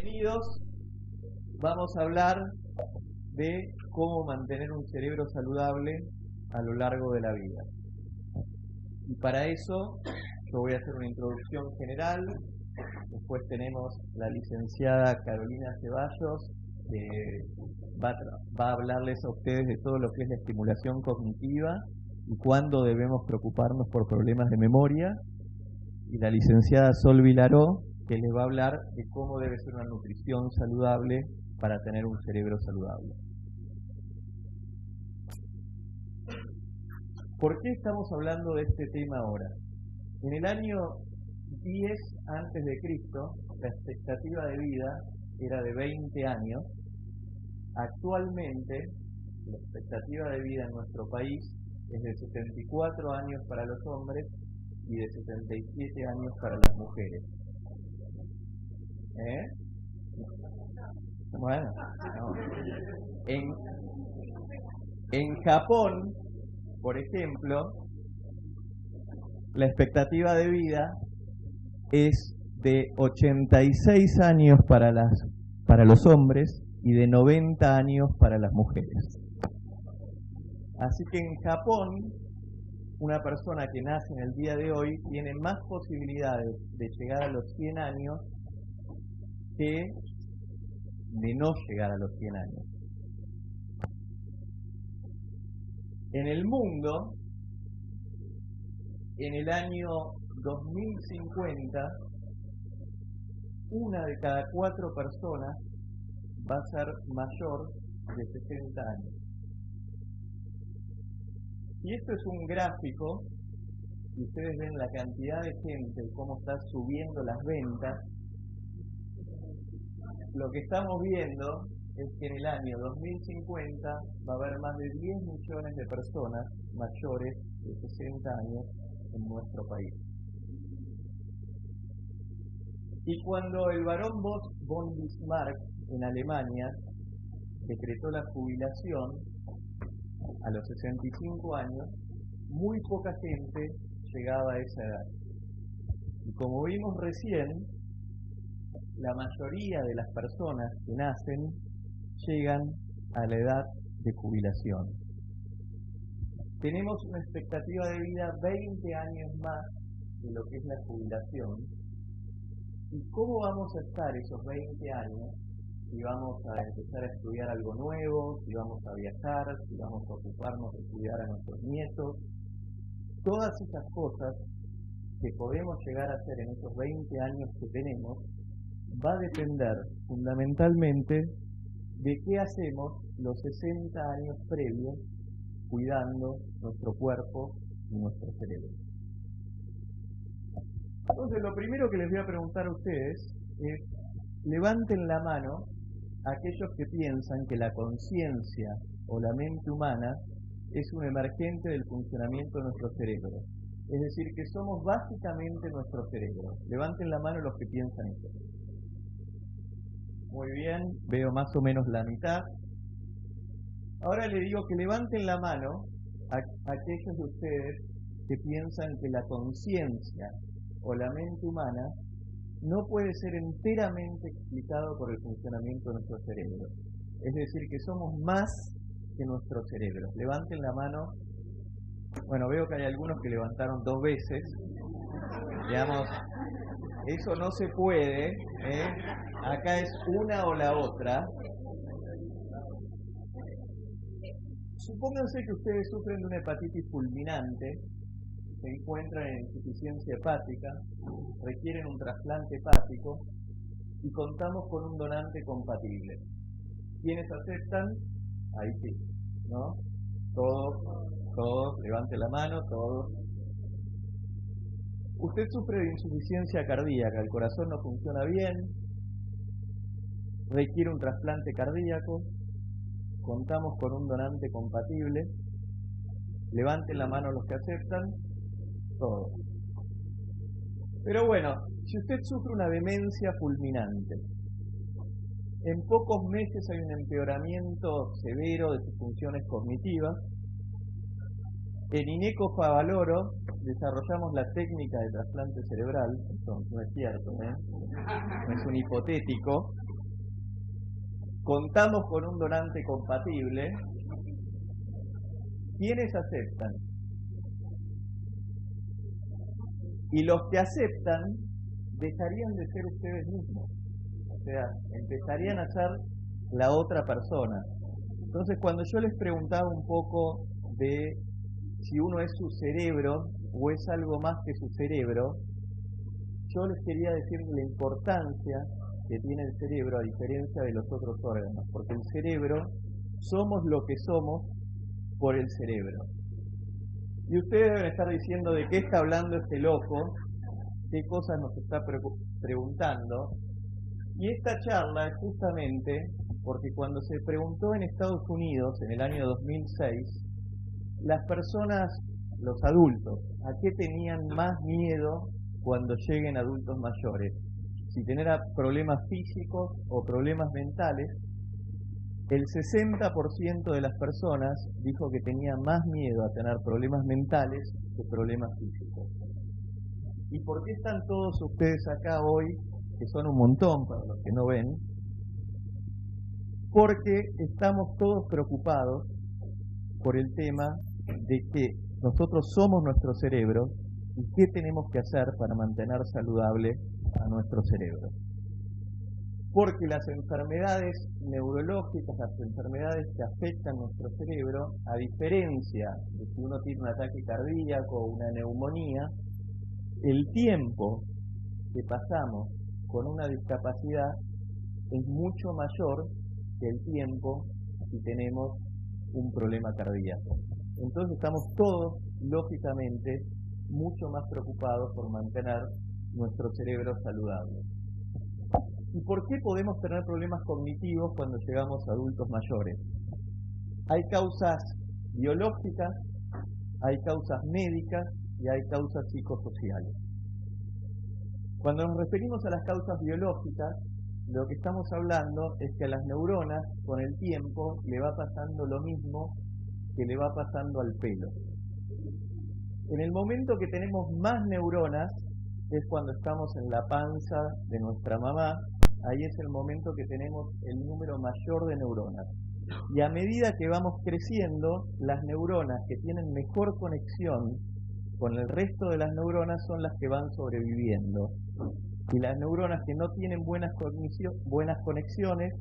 Bienvenidos. Vamos a hablar de cómo mantener un cerebro saludable a lo largo de la vida. Y para eso yo voy a hacer una introducción general. Después tenemos la licenciada Carolina Ceballos, que va a hablarles a ustedes de todo lo que es la estimulación cognitiva y cuándo debemos preocuparnos por problemas de memoria. Y la licenciada Sol Vilaró, que les va a hablar de cómo debe ser una nutrición saludable para tener un cerebro saludable. ¿Por qué estamos hablando de este tema ahora? En el año 10 antes de Cristo, la expectativa de vida era de 20 años. Actualmente, la expectativa de vida en nuestro país es de 74 años para los hombres y de 77 años para las mujeres. Bueno, no. En Japón, por ejemplo, la expectativa de vida es de 86 años para los hombres y de 90 años para las mujeres. Así que en Japón, una persona que nace en el día de hoy tiene más posibilidades de llegar a los 100 años que de no llegar a los 100 años. En el mundo, en el año 2050, una de cada 4 personas va a ser mayor de 60 años. Y esto es un gráfico, y ustedes ven la cantidad de gente y cómo está subiendo las ventas. Lo que estamos viendo es que en el año 2050 va a haber más de 10 millones de personas mayores de 60 años en nuestro país. Y cuando el barón von Bismarck en Alemania decretó la jubilación a los 65 años, muy poca gente llegaba a esa edad. Y como vimos recién, la mayoría de las personas que nacen llegan a la edad de jubilación. Tenemos una expectativa de vida 20 años más de lo que es la jubilación. ¿Y cómo vamos a estar esos 20 años? Si vamos a empezar a estudiar algo nuevo, si vamos a viajar, si vamos a ocuparnos de cuidar a nuestros nietos. Todas esas cosas que podemos llegar a hacer en esos 20 años que tenemos va a depender fundamentalmente de qué hacemos los 60 años previos cuidando nuestro cuerpo y nuestro cerebro. Entonces, lo primero que les voy a preguntar a ustedes es: levanten la mano aquellos que piensan que la conciencia o la mente humana es un emergente del funcionamiento de nuestro cerebro. Es decir, que somos básicamente nuestro cerebro. Levanten la mano los que piensan eso. Muy bien, veo más o menos la mitad. Ahora le digo que levanten la mano a aquellos de ustedes que piensan que la conciencia o la mente humana no puede ser enteramente explicado por el funcionamiento de nuestro cerebro. Es decir, que somos más que nuestro cerebro. Levanten la mano. Bueno, veo que hay algunos que levantaron 2 veces. Digamos, eso no se puede, Acá es una o la otra. Supónganse que ustedes sufren de una hepatitis fulminante, se encuentran en insuficiencia hepática, requieren un trasplante hepático y contamos con un donante compatible. ¿Quiénes aceptan? Ahí sí, ¿no? Todos, levanten la mano, todos. Usted sufre de insuficiencia cardíaca, el corazón no funciona bien, requiere un trasplante cardíaco, contamos con un donante compatible. Levanten la mano los que aceptan, todos. Pero bueno, si usted sufre una demencia fulminante, en pocos meses hay un empeoramiento severo de sus funciones cognitivas. En Ineco Favaloro desarrollamos la técnica de trasplante cerebral. Esto no es cierto, no es un hipotético. contamos con un donante compatible, ¿quiénes aceptan? Y los que aceptan dejarían de ser ustedes mismos, o sea, empezarían a ser la otra persona. Entonces, cuando yo les preguntaba un poco de si uno es su cerebro o es algo más que su cerebro, yo les quería decir la importancia que tiene el cerebro a diferencia de los otros órganos, porque el cerebro, somos lo que somos por el cerebro. Y ustedes deben estar diciendo de qué está hablando este loco, qué cosas nos está preguntando. Y esta charla es justamente porque cuando se preguntó en Estados Unidos en el año 2006, las personas, los adultos, ¿a qué tenían más miedo cuando lleguen adultos mayores? Si tener problemas físicos o problemas mentales. El 60% de las personas dijo que tenía más miedo a tener problemas mentales que problemas físicos. ¿Y por qué están todos ustedes acá hoy, que son un montón para los que no ven? Porque estamos todos preocupados por el tema de que nosotros somos nuestro cerebro y qué tenemos que hacer para mantener saludable a nuestro cerebro. Porque las enfermedades neurológicas, las enfermedades que afectan nuestro cerebro, a diferencia de si uno tiene un ataque cardíaco o una neumonía, el tiempo que pasamos con una discapacidad es mucho mayor que el tiempo si tenemos un problema cardíaco. Entonces estamos todos, lógicamente, mucho más preocupados por mantener nuestro cerebro saludable. ¿Y por qué podemos tener problemas cognitivos cuando llegamos a adultos mayores? Hay causas biológicas, hay causas médicas y hay causas psicosociales. Cuando nos referimos a las causas biológicas, lo que estamos hablando es que a las neuronas, con el tiempo, le va pasando lo mismo que le va pasando al pelo. En el momento que tenemos más neuronas, es cuando estamos en la panza de nuestra mamá, ahí es el momento que tenemos el número mayor de neuronas. Y a medida que vamos creciendo, las neuronas que tienen mejor conexión con el resto de las neuronas son las que van sobreviviendo. Y las neuronas que no tienen buenas conexiones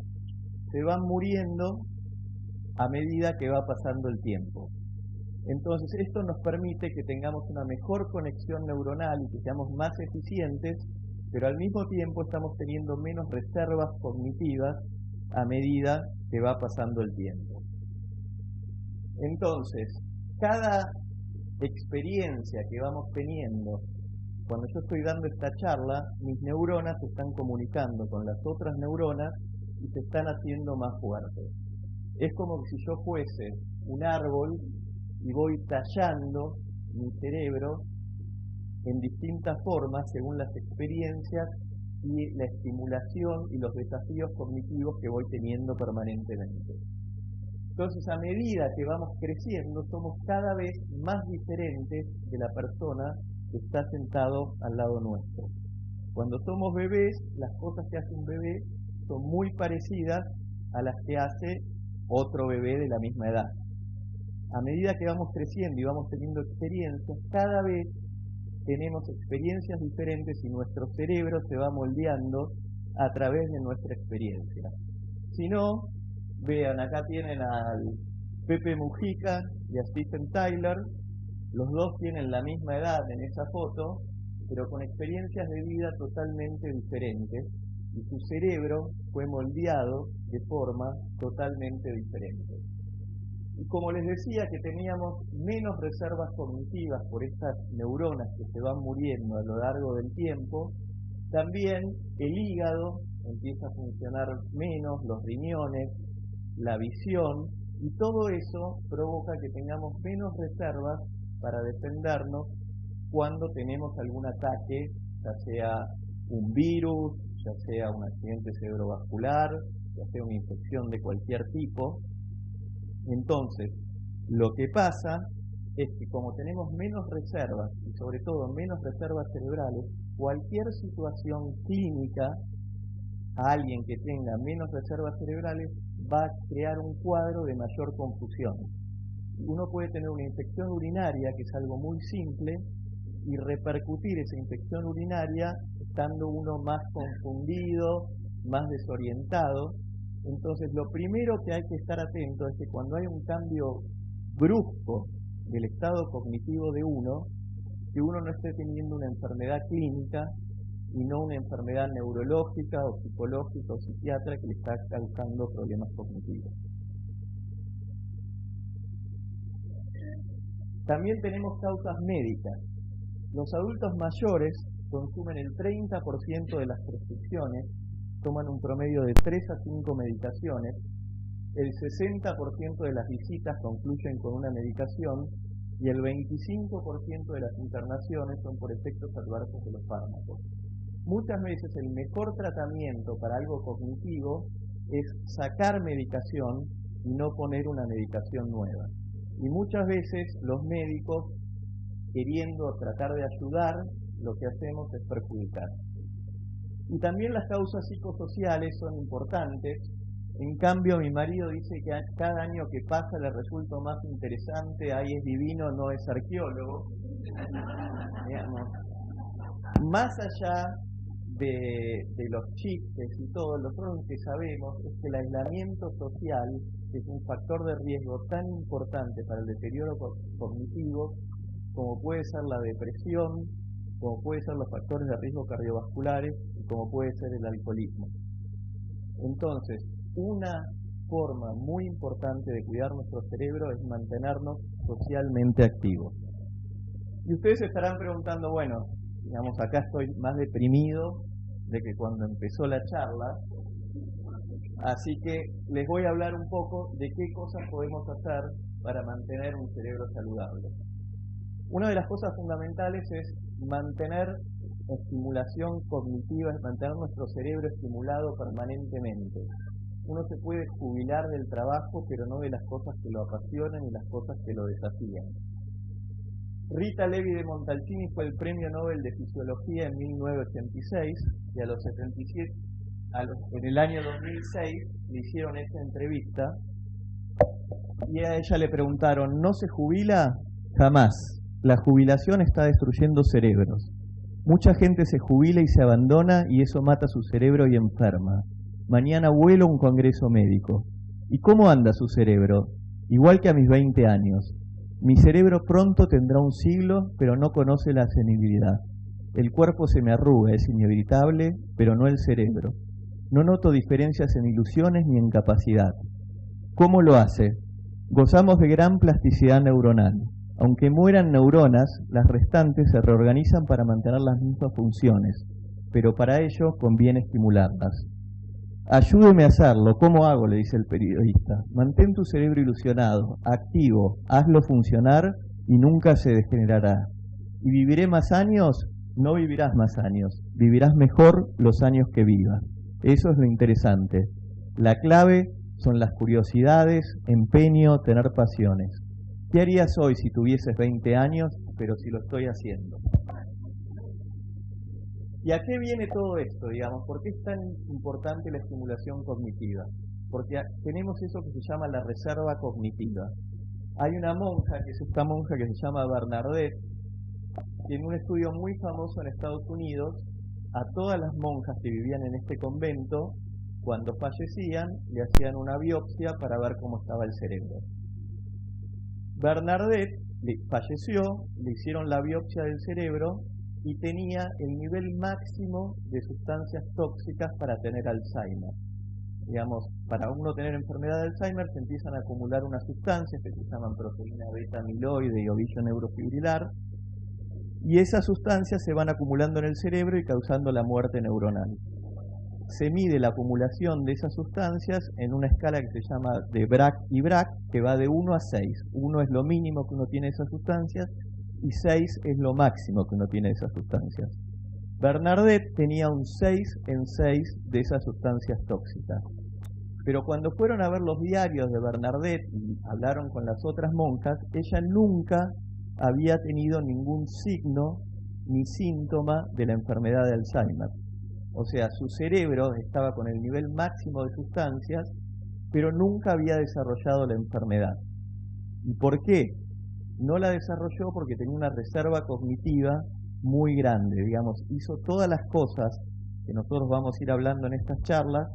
se van muriendo a medida que va pasando el tiempo. Entonces esto nos permite que tengamos una mejor conexión neuronal y que seamos más eficientes, pero al mismo tiempo estamos teniendo menos reservas cognitivas a medida que va pasando el tiempo. Entonces, cada experiencia que vamos teniendo, cuando yo estoy dando esta charla, mis neuronas se están comunicando con las otras neuronas y se están haciendo más fuertes. Es como si yo fuese un árbol y voy tallando mi cerebro en distintas formas según las experiencias y la estimulación y los desafíos cognitivos que voy teniendo permanentemente. Entonces, a medida que vamos creciendo, somos cada vez más diferentes de la persona que está sentado al lado nuestro. Cuando somos bebés, las cosas que hace un bebé son muy parecidas a las que hace otro bebé de la misma edad. A medida que vamos creciendo y vamos teniendo experiencias, cada vez tenemos experiencias diferentes y nuestro cerebro se va moldeando a través de nuestra experiencia. Si no, vean, acá tienen al Pepe Mujica y a Steven Tyler. Los dos tienen la misma edad en esa foto, pero con experiencias de vida totalmente diferentes, y su cerebro fue moldeado de forma totalmente diferente. Y como les decía que teníamos menos reservas cognitivas por estas neuronas que se van muriendo a lo largo del tiempo, también el hígado empieza a funcionar menos, los riñones, la visión, y todo eso provoca que tengamos menos reservas para defendernos cuando tenemos algún ataque, ya sea un virus, ya sea un accidente cerebrovascular, ya sea una infección de cualquier tipo. Entonces, lo que pasa es que como tenemos menos reservas, y sobre todo menos reservas cerebrales, cualquier situación clínica a alguien que tenga menos reservas cerebrales va a crear un cuadro de mayor confusión. Uno puede tener una infección urinaria, que es algo muy simple, y repercutir esa infección urinaria estando uno más confundido, más desorientado. Entonces, lo primero que hay que estar atento es que cuando hay un cambio brusco del estado cognitivo de uno, que uno no esté teniendo una enfermedad clínica y no una enfermedad neurológica o psicológica o psiquiatra que le está causando problemas cognitivos. También tenemos causas médicas. Los adultos mayores consumen el 30% de las prescripciones, toman un promedio de 3 a 5 medicaciones, el 60% de las visitas concluyen con una medicación y el 25% de las internaciones son por efectos adversos de los fármacos. Muchas veces el mejor tratamiento para algo cognitivo es sacar medicación y no poner una medicación nueva. Y muchas veces los médicos, queriendo tratar de ayudar, lo que hacemos es perjudicar. Y también las causas psicosociales son importantes. En cambio, mi marido dice que cada año que pasa le resulta más interesante, ahí es divino, no es arqueólogo. Digamos, más allá de los chistes y todo, lo que sabemos es que el aislamiento social es un factor de riesgo tan importante para el deterioro cognitivo como puede ser la depresión, como puede ser los factores de riesgo cardiovasculares y como puede ser el alcoholismo. Entonces, una forma muy importante de cuidar nuestro cerebro es mantenernos socialmente activos. Y ustedes se estarán preguntando, bueno, digamos, acá estoy más deprimido de que cuando empezó la charla, así que les voy a hablar un poco de qué cosas podemos hacer para mantener un cerebro saludable. Una de las cosas fundamentales es mantener estimulación cognitiva, es mantener nuestro cerebro estimulado permanentemente. Uno se puede jubilar del trabajo, pero no de las cosas que lo apasionan y las cosas que lo desafían. Rita Levi de Montalcini fue el Premio Nobel de Fisiología en 1986 y a los 77, en el año 2006 le hicieron esta entrevista y a ella le preguntaron, ¿no se jubila? Jamás. La jubilación está destruyendo cerebros. Mucha gente se jubila y se abandona y eso mata su cerebro y enferma. Mañana vuelo a un congreso médico. ¿Y cómo anda su cerebro? Igual que a mis 20 años. Mi cerebro pronto tendrá un siglo, pero no conoce la senilidad. El cuerpo se me arruga, es inevitable, pero no el cerebro. No noto diferencias en ilusiones ni en capacidad. ¿Cómo lo hace? Gozamos de gran plasticidad neuronal. Aunque mueran neuronas, las restantes se reorganizan para mantener las mismas funciones, pero para ello conviene estimularlas. Ayúdeme a hacerlo. ¿Cómo hago?, le dice el periodista. Mantén tu cerebro ilusionado, activo, hazlo funcionar y nunca se degenerará. ¿Y viviré más años? No vivirás más años, vivirás mejor los años que vivas. Eso es lo interesante. La clave son las curiosidades, empeño, tener pasiones. ¿Qué harías hoy si tuvieses 20 años, pero si lo estoy haciendo? ¿Y a qué viene todo esto, digamos? ¿Por qué es tan importante la estimulación cognitiva? Porque tenemos eso que se llama la reserva cognitiva. Hay una monja, que es esta monja que se llama Bernadette, que en un estudio muy famoso en Estados Unidos, a todas las monjas que vivían en este convento, cuando fallecían, le hacían una biopsia para ver cómo estaba el cerebro. Bernadette falleció, le hicieron la biopsia del cerebro y tenía el nivel máximo de sustancias tóxicas para tener Alzheimer. Digamos, para uno tener enfermedad de Alzheimer se empiezan a acumular unas sustancias que se llaman proteína beta amiloide y ovillo neurofibrilar, y esas sustancias se van acumulando en el cerebro y causando la muerte neuronal. Se mide la acumulación de esas sustancias en una escala que se llama de Braak y Braak, que va de 1 a 6. 1 es lo mínimo que uno tiene de esas sustancias y 6 es lo máximo que uno tiene de esas sustancias. Bernadette tenía un 6 en 6 de esas sustancias tóxicas. Pero cuando fueron a ver los diarios de Bernadette y hablaron con las otras monjas, ella nunca había tenido ningún signo ni síntoma de la enfermedad de Alzheimer. O sea, su cerebro estaba con el nivel máximo de sustancias, pero nunca había desarrollado la enfermedad. ¿Y por qué? No la desarrolló porque tenía una reserva cognitiva muy grande, digamos, hizo todas las cosas que nosotros vamos a ir hablando en estas charlas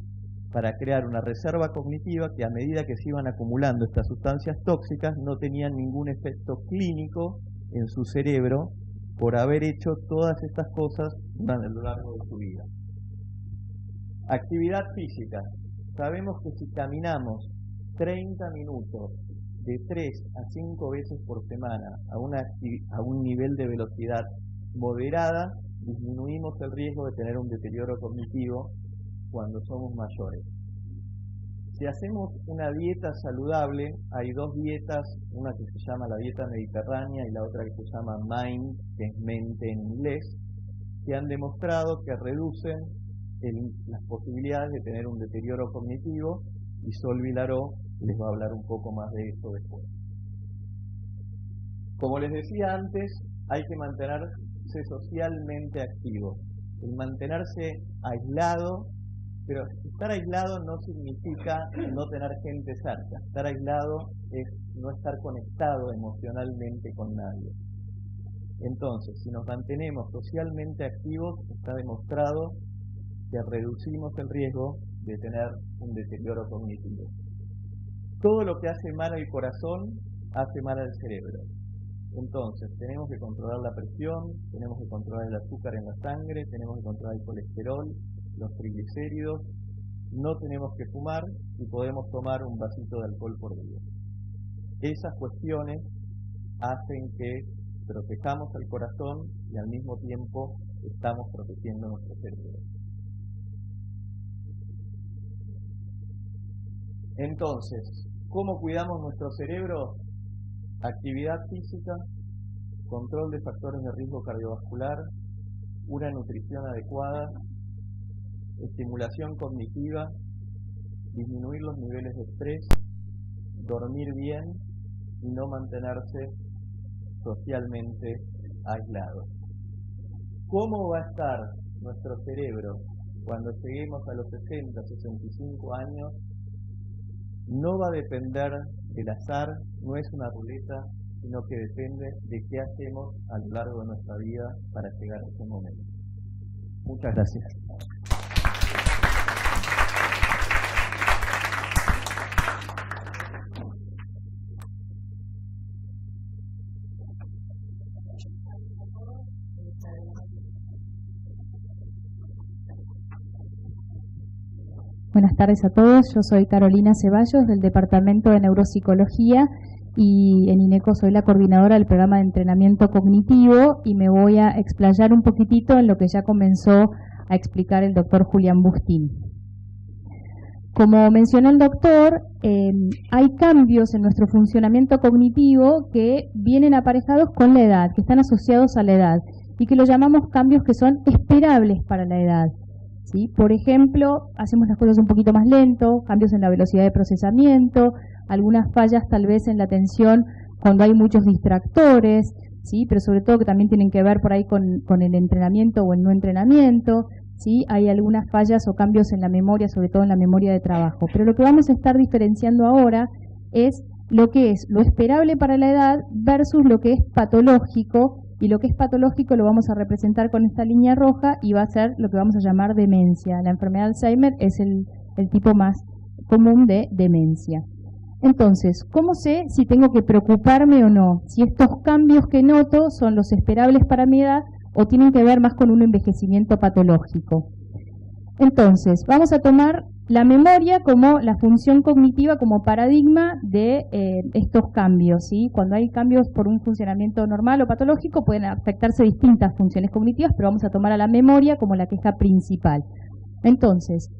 para crear una reserva cognitiva que a medida que se iban acumulando estas sustancias tóxicas no tenían ningún efecto clínico en su cerebro por haber hecho todas estas cosas a lo largo de su vida. Actividad física. Sabemos que si caminamos 30 minutos de 3 a 5 veces por semana a un nivel de velocidad moderada, disminuimos el riesgo de tener un deterioro cognitivo cuando somos mayores. Si hacemos una dieta saludable, hay dos dietas, una que se llama la dieta mediterránea y la otra que se llama MIND, que es mente en inglés, que han demostrado que reducen las posibilidades de tener un deterioro cognitivo, y Sol Vilaró les va a hablar un poco más de eso después. Como les decía antes, hay que mantenerse socialmente activo. El mantenerse aislado, pero estar aislado no significa no tener gente cerca. Estar aislado es no estar conectado emocionalmente con nadie. Entonces, si nos mantenemos socialmente activos, está demostrado que reducimos el riesgo de tener un deterioro cognitivo. Todo lo que hace mal al corazón hace mal al cerebro. Entonces, tenemos que controlar la presión, tenemos que controlar el azúcar en la sangre, tenemos que controlar el colesterol, los triglicéridos, no tenemos que fumar y podemos tomar un vasito de alcohol por día. Esas cuestiones hacen que protejamos al corazón y al mismo tiempo estamos protegiendo nuestro cerebro. Entonces, ¿cómo cuidamos nuestro cerebro? Actividad física, control de factores de riesgo cardiovascular, una nutrición adecuada, estimulación cognitiva, disminuir los niveles de estrés, dormir bien y no mantenerse socialmente aislado. ¿Cómo va a estar nuestro cerebro cuando lleguemos a los 60, 65 años? No va a depender del azar, no es una ruleta, sino que depende de qué hacemos a lo largo de nuestra vida para llegar a ese momento. Muchas gracias. Buenas tardes a todos, yo soy Carolina Ceballos del Departamento de Neuropsicología y en INECO soy la coordinadora del programa de entrenamiento cognitivo y me voy a explayar un poquitito en lo que ya comenzó a explicar el doctor Julián Bustín. Como mencionó el doctor, hay cambios en nuestro funcionamiento cognitivo que vienen aparejados con la edad, que están asociados a la edad y que lo llamamos cambios que son esperables para la edad. ¿Sí? Por ejemplo, hacemos las cosas un poquito más lento, cambios en la velocidad de procesamiento, algunas fallas tal vez en la atención cuando hay muchos distractores, ¿sí? Pero sobre todo que también tienen que ver por ahí con el entrenamiento o el no entrenamiento, ¿sí? Hay algunas fallas o cambios en la memoria, sobre todo en la memoria de trabajo. Pero lo que vamos a estar diferenciando ahora es lo que es lo esperable para la edad versus lo que es patológico. Y lo que es patológico lo vamos a representar con esta línea roja y va a ser lo que vamos a llamar demencia. La enfermedad de Alzheimer es el tipo más común de demencia. Entonces, ¿cómo sé si tengo que preocuparme o no? Si estos cambios que noto son los esperables para mi edad o tienen que ver más con un envejecimiento patológico. Entonces, vamos a tomar la memoria como la función cognitiva, como paradigma de estos cambios, ¿sí? Cuando hay cambios por un funcionamiento normal o patológico pueden afectarse distintas funciones cognitivas, pero vamos a tomar a la memoria como la queja principal. Entonces,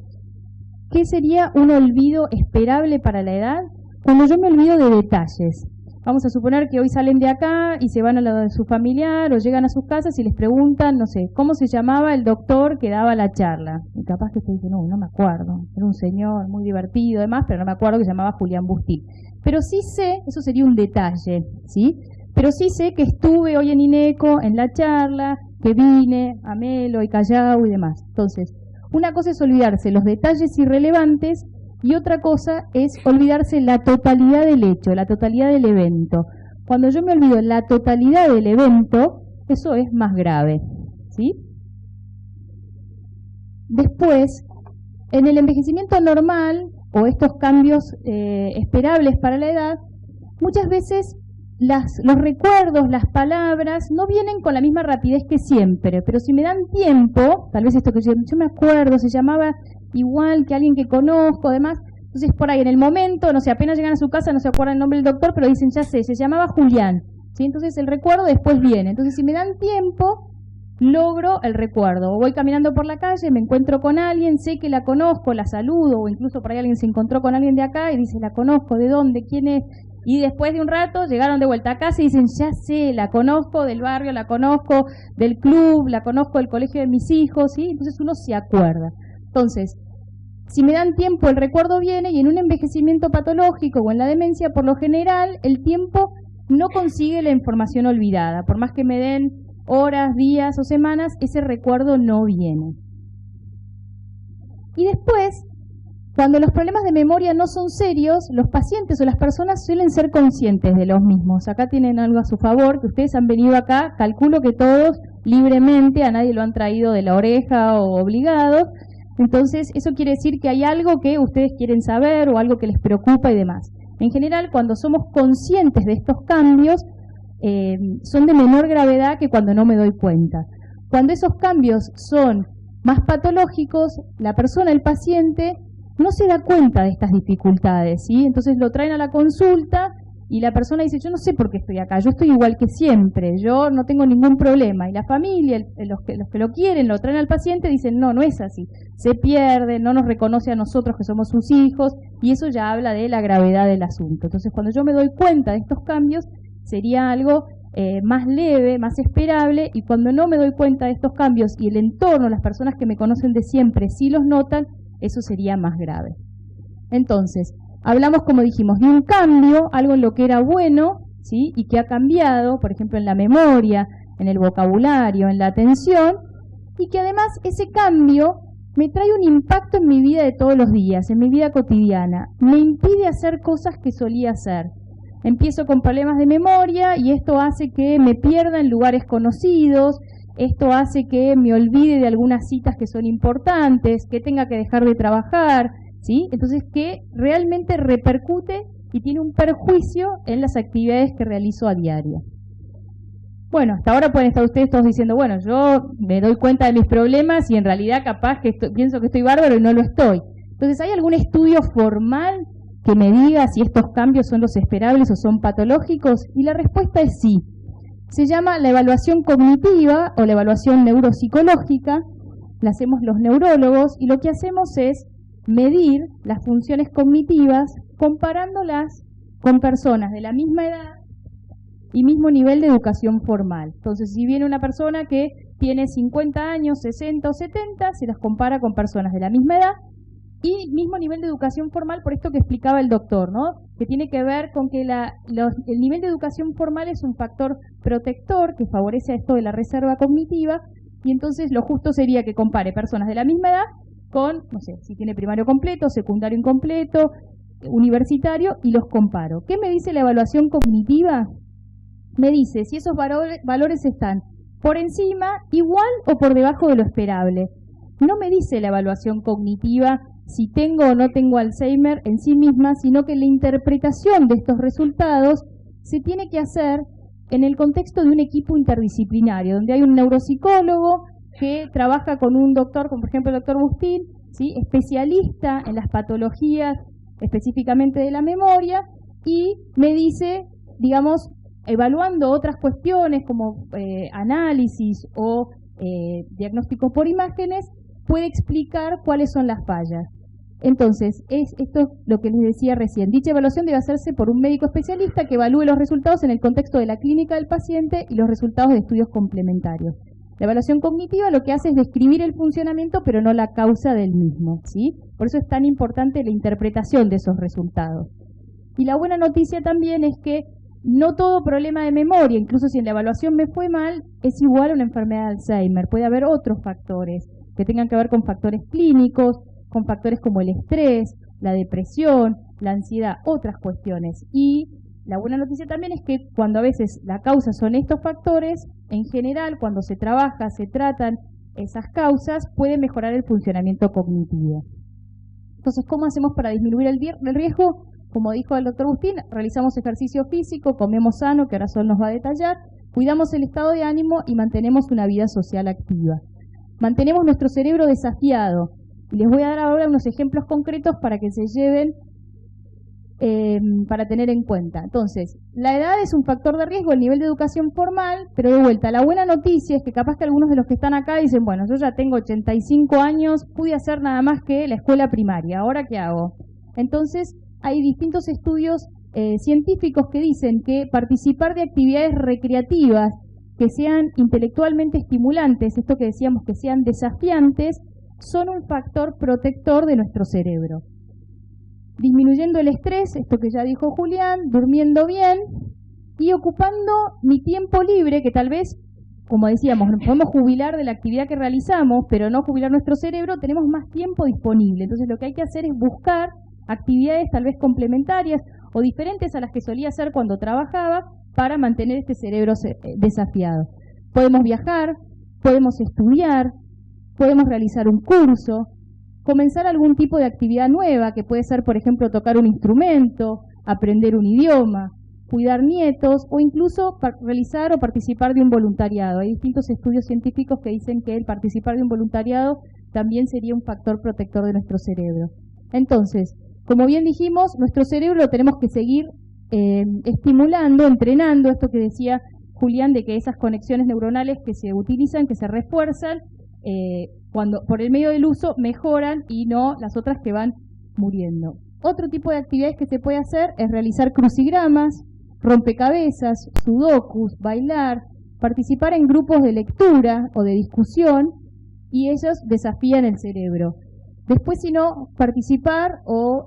¿qué sería un olvido esperable para la edad? Cuando yo me olvido de detalles. Vamos a suponer que hoy salen de acá y se van a la de su familiar o llegan a sus casas y les preguntan, no sé, ¿cómo se llamaba el doctor que daba la charla? Y capaz que usted dice, no me acuerdo. Era un señor muy divertido, además, pero no me acuerdo, que se llamaba Julián Bustín. Pero sí sé, eso sería un detalle, ¿sí? Pero sí sé que estuve hoy en INECO, en la charla, que vine a Melo y Callao y demás. Entonces, Una cosa es olvidarse los detalles irrelevantes y otra cosa es olvidarse la totalidad del hecho, la totalidad del evento. Cuando yo me olvido la totalidad del evento, eso es más grave, ¿sí? Después, en el envejecimiento normal o estos cambios esperables para la edad, muchas veces los recuerdos, las palabras, no vienen con la misma rapidez que siempre, pero si me dan tiempo, tal vez esto que yo me acuerdo, se llamaba igual que alguien que conozco, además, entonces por ahí en el momento, no sé, apenas llegan a su casa, no se acuerdan el nombre del doctor, pero dicen, ya sé, se llamaba Julián, ¿sí? Entonces el recuerdo después viene, entonces si me dan tiempo, logro el recuerdo, o voy caminando por la calle, me encuentro con alguien, sé que la conozco, la saludo, o incluso por ahí alguien se encontró con alguien de acá y dice, la conozco, ¿de dónde? ¿Quién es? Y después de un rato llegaron de vuelta a casa y dicen, ya sé, la conozco del barrio, la conozco del club, la conozco del colegio de mis hijos, ¿sí? Entonces uno se acuerda. Entonces, si me dan tiempo, el recuerdo viene, y en un envejecimiento patológico o en la demencia, por lo general, el tiempo no consigue la información olvidada. Por más que me den horas, días o semanas, ese recuerdo no viene. Y después, cuando los problemas de memoria no son serios, los pacientes o las personas suelen ser conscientes de los mismos. Acá tienen algo a su favor, que ustedes han venido acá, calculo que todos libremente, a nadie lo han traído de la oreja o obligados. Entonces, eso quiere decir que hay algo que ustedes quieren saber o algo que les preocupa y demás. En general, cuando somos conscientes de estos cambios, son de menor gravedad que cuando no me doy cuenta. Cuando esos cambios son más patológicos, la persona, el paciente, no se da cuenta de estas dificultades, ¿sí? Entonces lo traen a la consulta y la persona dice, yo no sé por qué estoy acá, yo estoy igual que siempre, yo no tengo ningún problema. Y la familia, los que lo quieren, lo traen al paciente, dicen, no, no es así. Se pierde, no nos reconoce a nosotros que somos sus hijos, y eso ya habla de la gravedad del asunto. Entonces, cuando yo me doy cuenta de estos cambios, sería algo más leve, más esperable, y cuando no me doy cuenta de estos cambios y el entorno, las personas que me conocen de siempre, sí los notan, eso sería más grave. Entonces, hablamos, como dijimos, de un cambio, algo en lo que era bueno, ¿sí? Y que ha cambiado, por ejemplo, en la memoria, en el vocabulario, en la atención, y que además ese cambio me trae un impacto en mi vida de todos los días, en mi vida cotidiana. Me impide hacer cosas que solía hacer. Empiezo con problemas de memoria y esto hace que me pierda en lugares conocidos, esto hace que me olvide de algunas citas que son importantes, que tenga que dejar de trabajar, ¿sí? Entonces, que realmente repercute y tiene un perjuicio en las actividades que realizo a diario. Bueno, hasta ahora pueden estar ustedes todos diciendo, bueno, yo me doy cuenta de mis problemas y en realidad capaz que pienso que estoy bárbaro y no lo estoy. Entonces, ¿hay algún estudio formal que me diga si estos cambios son los esperables o son patológicos? Y la respuesta es sí. Se llama la evaluación cognitiva o la evaluación neuropsicológica, la hacemos los neurólogos y lo que hacemos es medir las funciones cognitivas comparándolas con personas de la misma edad y mismo nivel de educación formal. Entonces, si viene una persona que tiene 50 años, 60 o 70, se las compara con personas de la misma edad y mismo nivel de educación formal, por esto que explicaba el doctor, ¿no? Que tiene que ver con que el nivel de educación formal es un factor protector que favorece a esto de la reserva cognitiva, y entonces lo justo sería que compare personas de la misma edad con, no sé, si tiene primario completo, secundario incompleto, universitario, y los comparo. ¿Qué me dice la evaluación cognitiva? Me dice si esos valores están por encima, igual o por debajo de lo esperable. No me dice la evaluación cognitiva si tengo o no tengo Alzheimer en sí misma, sino que la interpretación de estos resultados se tiene que hacer en el contexto de un equipo interdisciplinario, donde hay un neuropsicólogo que trabaja con un doctor, como por ejemplo el doctor Bustín, ¿sí? Especialista en las patologías específicamente de la memoria, y me dice, digamos, evaluando otras cuestiones como análisis o diagnósticos por imágenes, puede explicar cuáles son las fallas. Entonces, esto es lo que les decía recién. Dicha evaluación debe hacerse por un médico especialista que evalúe los resultados en el contexto de la clínica del paciente y los resultados de estudios complementarios. La evaluación cognitiva lo que hace es describir el funcionamiento, pero no la causa del mismo, ¿sí? Por eso es tan importante la interpretación de esos resultados. Y la buena noticia también es que no todo problema de memoria, incluso si en la evaluación me fue mal, es igual a una enfermedad de Alzheimer. Puede haber otros factores. que tengan que ver con factores clínicos, con factores como el estrés, la depresión, la ansiedad, otras cuestiones. Y la buena noticia también es que cuando a veces la causa son estos factores, en general, cuando se trabaja, se tratan esas causas, puede mejorar el funcionamiento cognitivo. Entonces, ¿cómo hacemos para disminuir el riesgo? Como dijo el doctor Agustín, realizamos ejercicio físico, comemos sano, que ahora Sol nos va a detallar, cuidamos el estado de ánimo y mantenemos una vida social activa. Mantenemos nuestro cerebro desafiado. Y les voy a dar ahora unos ejemplos concretos para que se lleven, para tener en cuenta. Entonces, la edad es un factor de riesgo, el nivel de educación formal, pero de vuelta, la buena noticia es que capaz que algunos de los que están acá dicen, bueno, yo ya tengo 85 años, pude hacer nada más que la escuela primaria, ¿ahora qué hago? Entonces, hay distintos estudios científicos que dicen que participar de actividades recreativas que sean intelectualmente estimulantes, esto que decíamos que sean desafiantes, son un factor protector de nuestro cerebro. Disminuyendo el estrés, esto que ya dijo Julián, durmiendo bien y ocupando mi tiempo libre, que tal vez, como decíamos, nos podemos jubilar de la actividad que realizamos, pero no jubilar nuestro cerebro, tenemos más tiempo disponible. Entonces lo que hay que hacer es buscar actividades tal vez complementarias o diferentes a las que solía hacer cuando trabajaba para mantener este cerebro desafiado. Podemos viajar, podemos estudiar, podemos realizar un curso, comenzar algún tipo de actividad nueva, que puede ser, por ejemplo, tocar un instrumento, aprender un idioma, cuidar nietos o incluso realizar o participar de un voluntariado. Hay distintos estudios científicos que dicen que el participar de un voluntariado también sería un factor protector de nuestro cerebro. Entonces, como bien dijimos, nuestro cerebro lo tenemos que seguir estimulando, entrenando, esto que decía Julián, de que esas conexiones neuronales que se utilizan, que se refuerzan, cuando por el medio del uso mejoran y no las otras que van muriendo. Otro tipo de actividades que se puede hacer es realizar crucigramas, rompecabezas, sudokus, bailar, participar en grupos de lectura o de discusión, y ellos desafían el cerebro. Después, si no, participar o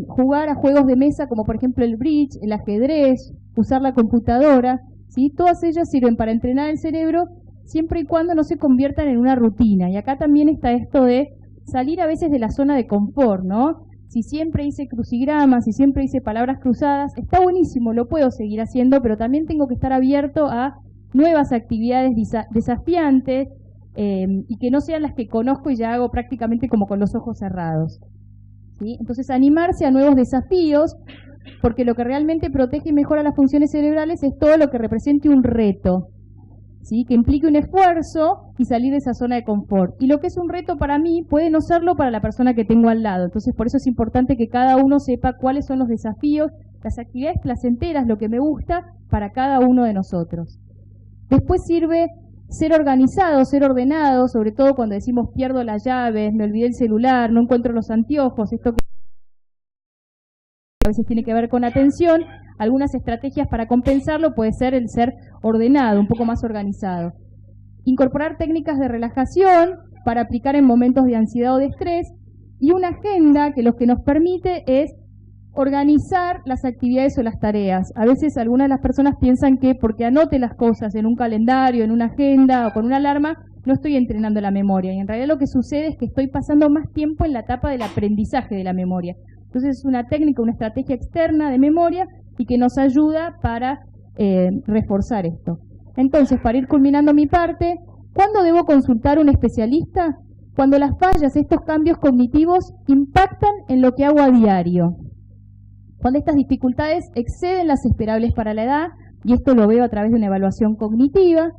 jugar a juegos de mesa como por ejemplo el bridge, el ajedrez, usar la computadora, ¿sí? Todas ellas sirven para entrenar el cerebro siempre y cuando no se conviertan en una rutina. Y acá también está esto de salir a veces de la zona de confort, ¿no? Si siempre hice crucigramas, si siempre hice palabras cruzadas, está buenísimo, lo puedo seguir haciendo, pero también tengo que estar abierto a nuevas actividades desafiantes, y que no sean las que conozco y ya hago prácticamente como con los ojos cerrados, ¿sí? Entonces, animarse a nuevos desafíos, porque lo que realmente protege y mejora las funciones cerebrales es todo lo que represente un reto, ¿sí? Que implique un esfuerzo y salir de esa zona de confort. Y lo que es un reto para mí puede no serlo para la persona que tengo al lado. Entonces, por eso es importante que cada uno sepa cuáles son los desafíos, las actividades placenteras, lo que me gusta para cada uno de nosotros. Después sirve ser organizado, ser ordenado, sobre todo cuando decimos pierdo las llaves, me olvidé el celular, no encuentro los anteojos, esto que a veces tiene que ver con atención. Algunas estrategias para compensarlo puede ser el ser ordenado, un poco más organizado. Incorporar técnicas de relajación para aplicar en momentos de ansiedad o de estrés, y una agenda que lo que nos permite es organizar las actividades o las tareas. A veces algunas de las personas piensan que porque anote las cosas en un calendario, en una agenda o con una alarma, no estoy entrenando la memoria. Y en realidad lo que sucede es que estoy pasando más tiempo en la etapa del aprendizaje de la memoria. Entonces es una técnica, una estrategia externa de memoria y que nos ayuda para reforzar esto. Entonces, para ir culminando mi parte, ¿cuándo debo consultar a un especialista? Cuando las fallas, estos cambios cognitivos, impactan en lo que hago a diario. Cuando estas dificultades exceden las esperables para la edad, y esto lo veo a través de una evaluación cognitiva.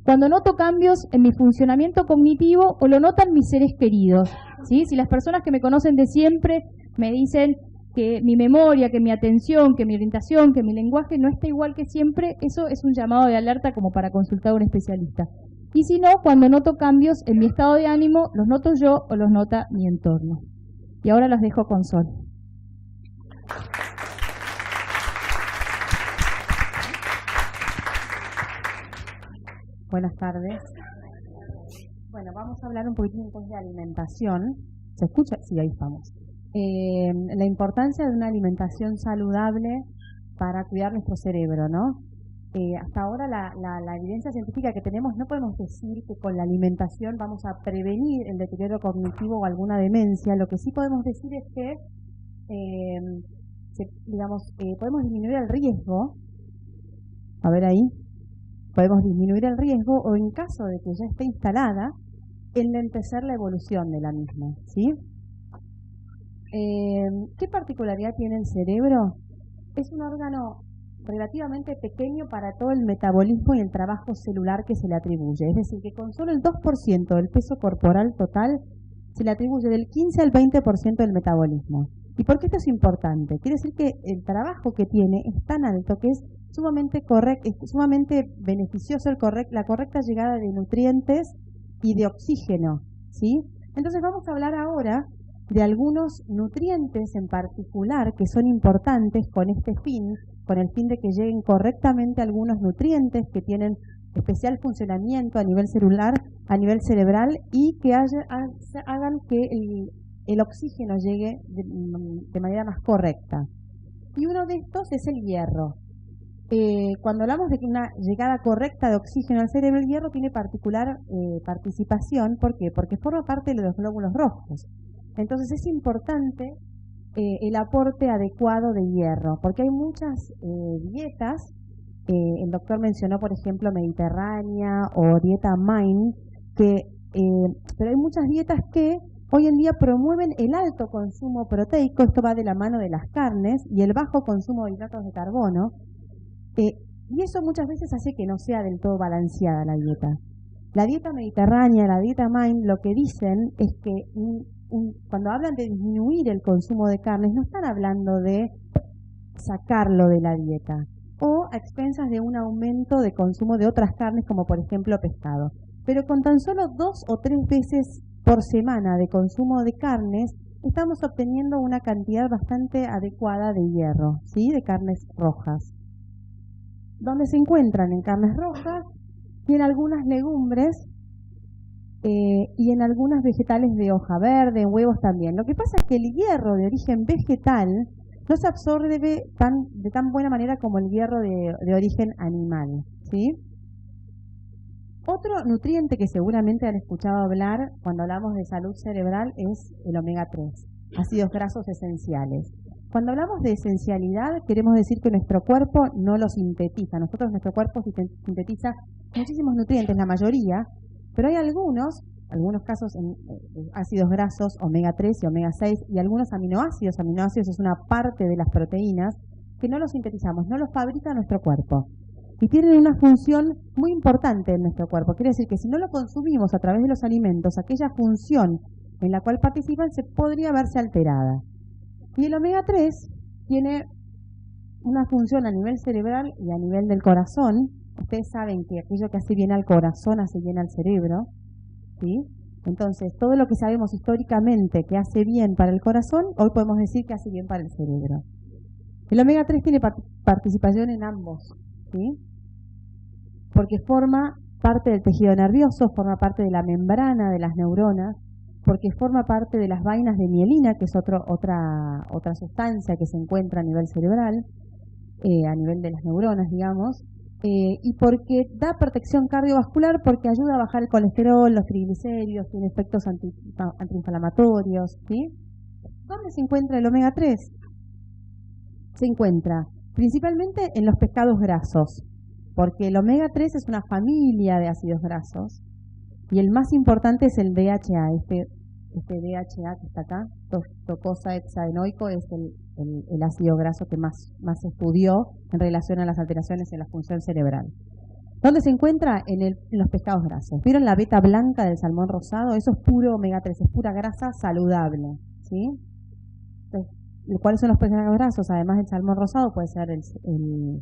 Cuando noto cambios en mi funcionamiento cognitivo o lo notan mis seres queridos, ¿sí? Si las personas que me conocen de siempre me dicen que mi memoria, que mi atención, que mi orientación, que mi lenguaje no está igual que siempre, eso es un llamado de alerta como para consultar a un especialista. Y si no, cuando noto cambios en mi estado de ánimo, los noto yo o los nota mi entorno. Y ahora los dejo con Sol. Buenas tardes. Bueno, vamos a hablar un poquito entonces de alimentación. ¿Se escucha? Sí, ahí estamos. La importancia de una alimentación saludable para cuidar nuestro cerebro, ¿no? hasta ahora la evidencia científica que tenemos, no podemos decir que con la alimentación vamos a prevenir el deterioro cognitivo o alguna demencia. Lo que sí podemos decir es que podemos disminuir el riesgo, a ver ahí, podemos disminuir el riesgo o en caso de que ya esté instalada, enlentecer la evolución de la misma, ¿sí? ¿Qué particularidad tiene el cerebro? Es un órgano relativamente pequeño para todo el metabolismo y el trabajo celular que se le atribuye. Es decir, que con solo el 2% del peso corporal total se le atribuye del 15 al 20% del metabolismo. ¿Y por qué esto es importante? Quiere decir que el trabajo que tiene es tan alto que es sumamente beneficioso la correcta llegada de nutrientes y de oxígeno, ¿sí? Entonces vamos a hablar ahora de algunos nutrientes en particular que son importantes con el fin de que lleguen correctamente algunos nutrientes que tienen especial funcionamiento a nivel celular, a nivel cerebral y que hagan que el oxígeno llegue de manera más correcta. Y uno de estos es el hierro. Cuando hablamos de una llegada correcta de oxígeno al cerebro, el hierro tiene particular participación. ¿Por qué? Porque forma parte de los glóbulos rojos. Entonces es importante el aporte adecuado de hierro, porque hay muchas dietas, el doctor mencionó por ejemplo mediterránea o dieta MIND, pero hay muchas dietas que hoy en día promueven el alto consumo proteico, esto va de la mano de las carnes, y el bajo consumo de hidratos de carbono, y eso muchas veces hace que no sea del todo balanceada la dieta. La dieta mediterránea, la dieta MIND, lo que dicen es que cuando hablan de disminuir el consumo de carnes, no están hablando de sacarlo de la dieta o a expensas de un aumento de consumo de otras carnes como por ejemplo pescado. Pero con tan solo 2 o 3 veces por semana de consumo de carnes, estamos obteniendo una cantidad bastante adecuada de hierro, ¿sí? De carnes rojas. ¿Dónde se encuentran? En carnes rojas y en algunas legumbres y en algunas vegetales de hoja verde, en huevos también. Lo que pasa es que el hierro de origen vegetal no se absorbe de tan buena manera como el hierro de origen animal, ¿sí? Otro nutriente que seguramente han escuchado hablar cuando hablamos de salud cerebral es el omega 3, ácidos grasos esenciales. Cuando hablamos de esencialidad, queremos decir que nuestro cuerpo no lo sintetiza. Nuestro cuerpo sintetiza muchísimos nutrientes, la mayoría, pero hay algunos casos en ácidos grasos, omega 3 y omega 6, y algunos aminoácidos. Aminoácidos es una parte de las proteínas que no los sintetizamos, no los fabrica nuestro cuerpo. Y tienen una función muy importante en nuestro cuerpo. Quiere decir que si no lo consumimos a través de los alimentos, aquella función en la cual participan se podría verse alterada. Y el omega 3 tiene una función a nivel cerebral y a nivel del corazón. Ustedes saben que aquello que hace bien al corazón hace bien al cerebro, ¿sí? Entonces, todo lo que sabemos históricamente que hace bien para el corazón, hoy podemos decir que hace bien para el cerebro. El omega 3 tiene participación en ambos, ¿sí? Porque forma parte del tejido nervioso, forma parte de la membrana de las neuronas, porque forma parte de las vainas de mielina, que es otra sustancia que se encuentra a nivel cerebral, a nivel de las neuronas, digamos, y porque da protección cardiovascular, porque ayuda a bajar el colesterol, los triglicéridos, tiene efectos antiinflamatorios, ¿sí? ¿Dónde se encuentra el omega 3? Se encuentra principalmente en los pescados grasos, porque el omega 3 es una familia de ácidos grasos, y el más importante es el DHA, este DHA que está acá, docosahexaenoico, es el ácido graso que más se estudió en relación a las alteraciones en la función cerebral. ¿Dónde se encuentra? En los pescados grasos. ¿Vieron la veta blanca del salmón rosado? Eso es puro omega 3, es pura grasa saludable, ¿sí? Entonces, ¿cuáles son los pescados grasos? Además del salmón rosado puede ser el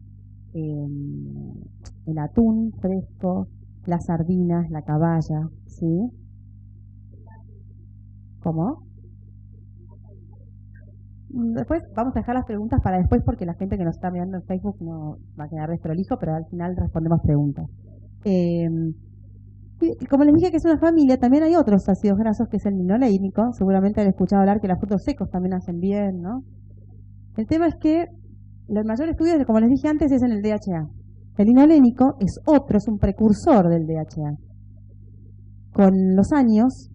atún fresco, las sardinas, la caballa, ¿sí? ¿Cómo? Después vamos a dejar las preguntas para después porque la gente que nos está mirando en Facebook no va a quedar desprolijo, pero al final respondemos preguntas. Y como les dije que es una familia, también hay otros ácidos grasos que es el linolénico. Seguramente han escuchado hablar que los frutos secos también hacen bien, ¿no? El tema es que el mayor estudio, como les dije antes, es en el DHA. El linolénico es un precursor del DHA. Con los años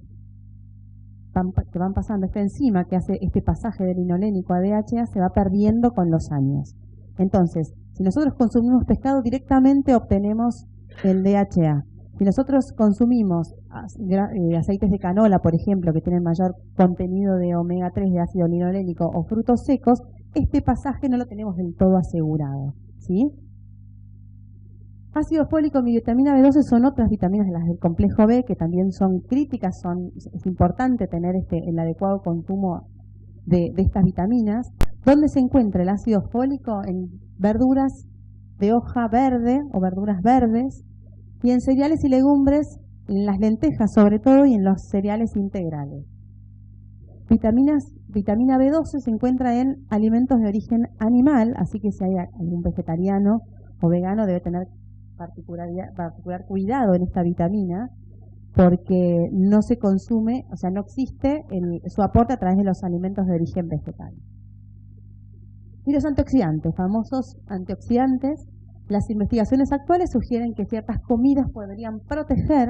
que van pasando, esta enzima que hace este pasaje del linolénico a DHA se va perdiendo con los años. Entonces, si nosotros consumimos pescado, directamente obtenemos el DHA. Si nosotros consumimos aceites de canola, por ejemplo, que tienen mayor contenido de omega 3 de ácido linolénico o frutos secos, este pasaje no lo tenemos del todo asegurado, ¿sí? Ácido fólico y vitamina B12 son otras vitaminas de las del complejo B que también son críticas, es importante tener el adecuado consumo de estas vitaminas. ¿Dónde se encuentra el ácido fólico? En verduras de hoja verde o verduras verdes, y en cereales y legumbres, en las lentejas sobre todo, y en los cereales integrales. Vitamina B12 se encuentra en alimentos de origen animal, así que si hay algún vegetariano o vegano debe tener particular cuidado en esta vitamina, porque no se consume, o sea, no existe su aporte a través de los alimentos de origen vegetal. Y los antioxidantes, famosos antioxidantes, las investigaciones actuales sugieren que ciertas comidas podrían proteger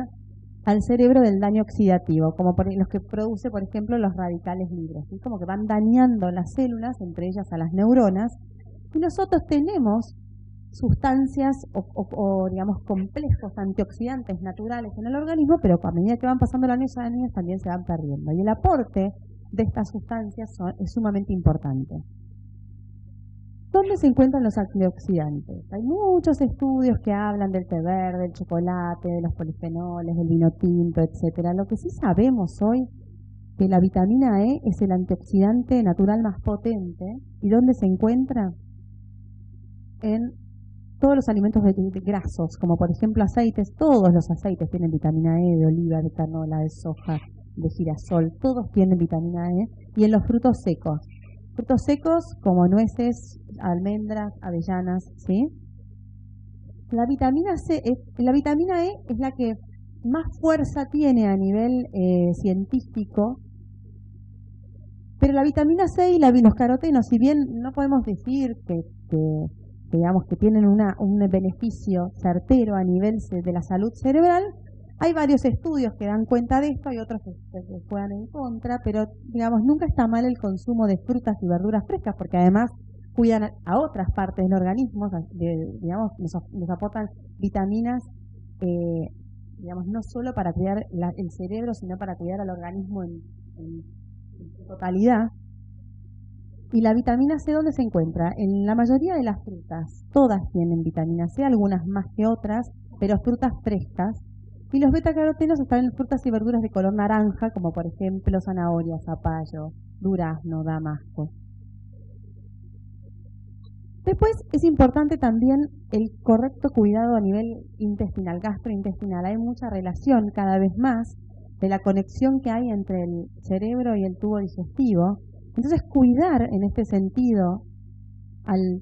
al cerebro del daño oxidativo, como los que produce, por ejemplo, los radicales libres, ¿sí? Como que van dañando las células, entre ellas a las neuronas, y nosotros tenemos sustancias o digamos, complejos antioxidantes naturales en el organismo, pero a medida que van pasando los años también se van perdiendo. Y el aporte de estas sustancias es sumamente importante. ¿Dónde se encuentran los antioxidantes? Hay muchos estudios que hablan del té verde, del chocolate, de los polifenoles, del vino tinto, etcétera. Lo que sí sabemos hoy que la vitamina E es el antioxidante natural más potente. ¿Y dónde se encuentra? En todos los alimentos grasos, como por ejemplo aceites. Todos los aceites tienen vitamina E, de oliva, de canola, de soja, de girasol. Todos tienen vitamina E. Y en los frutos secos. Frutos secos como nueces, almendras, avellanas, ¿sí? La vitamina E es la que más fuerza tiene a nivel científico, pero la vitamina C y los carotenos, si bien no podemos decir digamos que tienen un beneficio certero a nivel de la salud cerebral, hay varios estudios que dan cuenta de esto, hay otros que juegan en contra, pero digamos nunca está mal el consumo de frutas y verduras frescas, porque además cuidan a otras partes del organismo, digamos, nos aportan vitaminas, digamos, no solo para cuidar el cerebro, sino para cuidar al organismo en su totalidad. ¿Y la vitamina C dónde se encuentra? En la mayoría de las frutas, todas tienen vitamina C, algunas más que otras, pero frutas frescas. Y los betacarotenos están en frutas y verduras de color naranja, como por ejemplo zanahoria, zapallo, durazno, damasco. Después es importante también el correcto cuidado a nivel intestinal, gastrointestinal. Hay mucha relación cada vez más de la conexión que hay entre el cerebro y el tubo digestivo. Entonces cuidar en este sentido al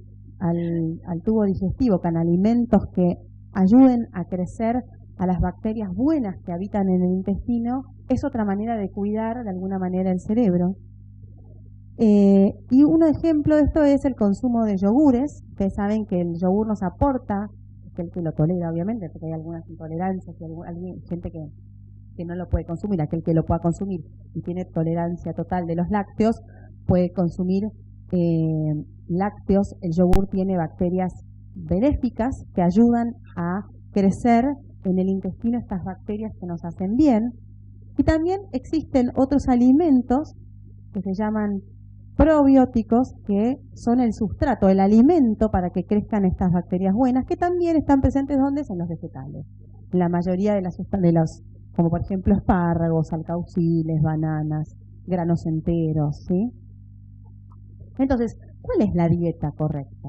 tubo digestivo con alimentos que ayuden a crecer a las bacterias buenas que habitan en el intestino es otra manera de cuidar de alguna manera el cerebro. Y un ejemplo de esto es el consumo de yogures. Ustedes saben que el yogur nos aporta, que el que lo tolera obviamente, porque hay algunas intolerancias y gente que no lo puede consumir. Aquel que lo pueda consumir y tiene tolerancia total de los lácteos puede consumir lácteos. El yogur tiene bacterias benéficas que ayudan a crecer en el intestino estas bacterias que nos hacen bien. Y también existen otros alimentos que se llaman probióticos, que son el sustrato, el alimento para que crezcan estas bacterias buenas, que también están presentes ¿dónde? En los vegetales. La mayoría de los, como por ejemplo espárragos, alcauciles, bananas, granos enteros, ¿sí? Entonces, ¿cuál es la dieta correcta?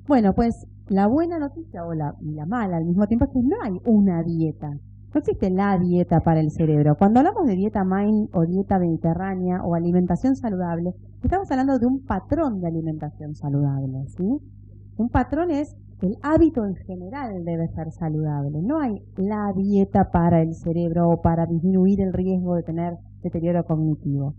Bueno, pues la buena noticia o la mala al mismo tiempo es que no hay una dieta. No existe la dieta para el cerebro. Cuando hablamos de dieta MIND o dieta mediterránea o alimentación saludable, estamos hablando de un patrón de alimentación saludable, ¿sí? Un patrón es el hábito en general debe ser saludable. No hay la dieta para el cerebro o para disminuir el riesgo de tener deterioro cognitivo.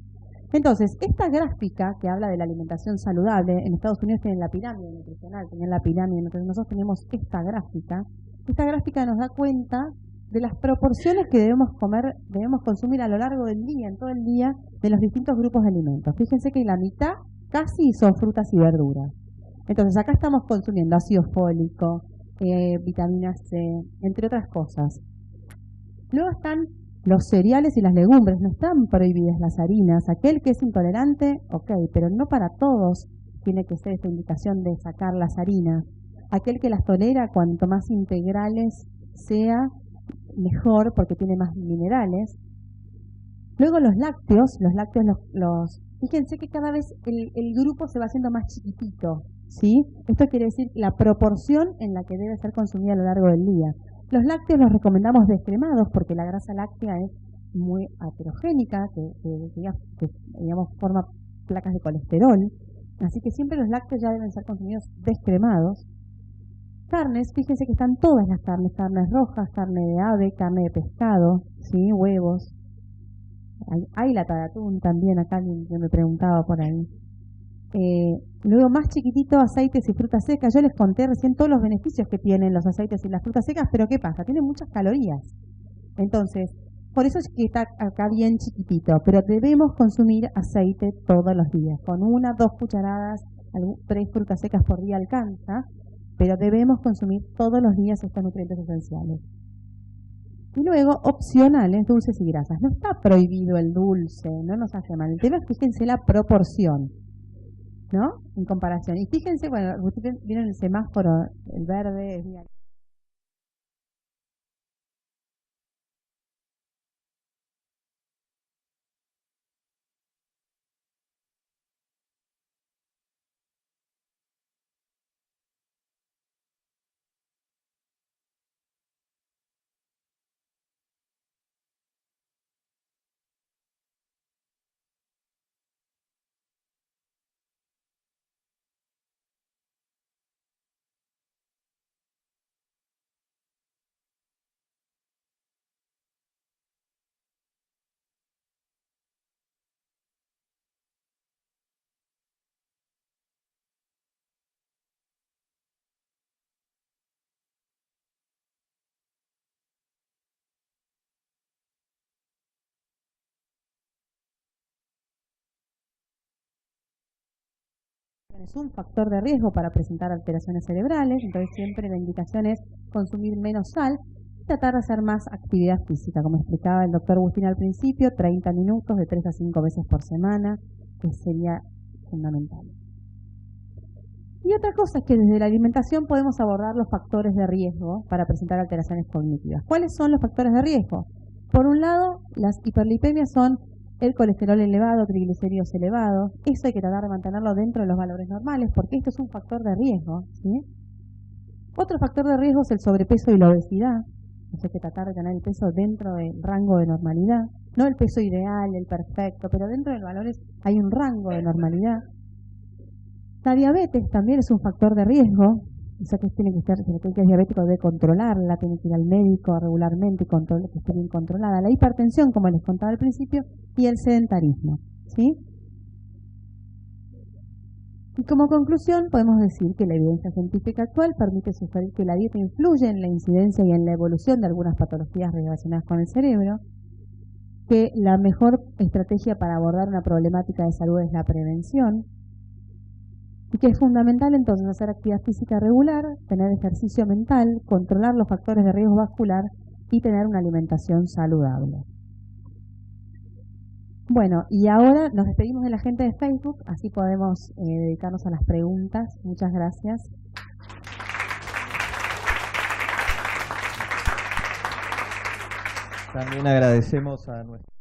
Entonces, esta gráfica que habla de la alimentación saludable, en Estados Unidos tienen la pirámide nutricional, tienen la pirámide nutricional, nosotros tenemos esta gráfica nos da cuenta de las proporciones que debemos consumir a lo largo del día, en todo el día, de los distintos grupos de alimentos. Fíjense que la mitad casi son frutas y verduras. Entonces, acá estamos consumiendo ácido fólico, vitamina C, entre otras cosas. Luego están los cereales y las legumbres, no están prohibidas las harinas. Aquel que es intolerante, ok, pero no para todos tiene que ser esta indicación de sacar las harinas. Aquel que las tolera, cuanto más integrales sea, mejor, porque tiene más minerales. Luego los lácteos, fíjense que cada vez el grupo se va haciendo más chiquitito, ¿sí? Esto quiere decir la proporción en la que debe ser consumida a lo largo del día. Los lácteos los recomendamos descremados porque la grasa láctea es muy aterogénica, que digamos forma placas de colesterol. Así que siempre los lácteos ya deben ser consumidos descremados. Carnes, fíjense que están todas las carnes rojas, carne de ave, carne de pescado, ¿sí? Huevos. Hay lata de atún también, acá alguien me preguntaba por ahí. Luego más chiquitito, aceites y frutas secas. Yo les conté recién todos los beneficios que tienen los aceites y las frutas secas, pero ¿qué pasa? Tienen muchas calorías. Entonces, por eso es que está acá bien chiquitito, pero debemos consumir aceite todos los días. Con 1, 2 cucharadas, 3 frutas secas por día alcanza, pero debemos consumir todos los días estos nutrientes esenciales. Y luego, opcionales, dulces y grasas. No está prohibido el dulce, no nos hace mal. El tema es, fíjense la proporción, ¿no? En comparación. Y fíjense, bueno, ustedes vieron el semáforo, el verde es día. Es un factor de riesgo para presentar alteraciones cerebrales, entonces siempre la indicación es consumir menos sal y tratar de hacer más actividad física, como explicaba el doctor Agustín al principio, 30 minutos de 3 a 5 veces por semana, que sería fundamental. Y otra cosa es que desde la alimentación podemos abordar los factores de riesgo para presentar alteraciones cognitivas. ¿Cuáles son los factores de riesgo? Por un lado, las hiperlipemias son el colesterol elevado, triglicéridos elevados. Eso hay que tratar de mantenerlo dentro de los valores normales porque esto es un factor de riesgo, ¿sí? Otro factor de riesgo es el sobrepeso y la obesidad. Hay que tratar de tener el peso dentro del rango de normalidad. No el peso ideal, el perfecto, pero dentro de los valores hay un rango de normalidad. La diabetes también es un factor de riesgo. O sea que tiene que ser, si es diabético debe controlarla, tiene que ir al médico regularmente y controlar que esté bien controlada. La hipertensión, como les contaba al principio, y el sedentarismo, ¿sí? Y como conclusión podemos decir que la evidencia científica actual permite sugerir que la dieta influye en la incidencia y en la evolución de algunas patologías relacionadas con el cerebro, que la mejor estrategia para abordar una problemática de salud es la prevención, y que es fundamental entonces hacer actividad física regular, tener ejercicio mental, controlar los factores de riesgo vascular y tener una alimentación saludable. Bueno, y ahora nos despedimos de la gente de Facebook, así podemos dedicarnos a las preguntas. Muchas gracias. También agradecemos a nuestro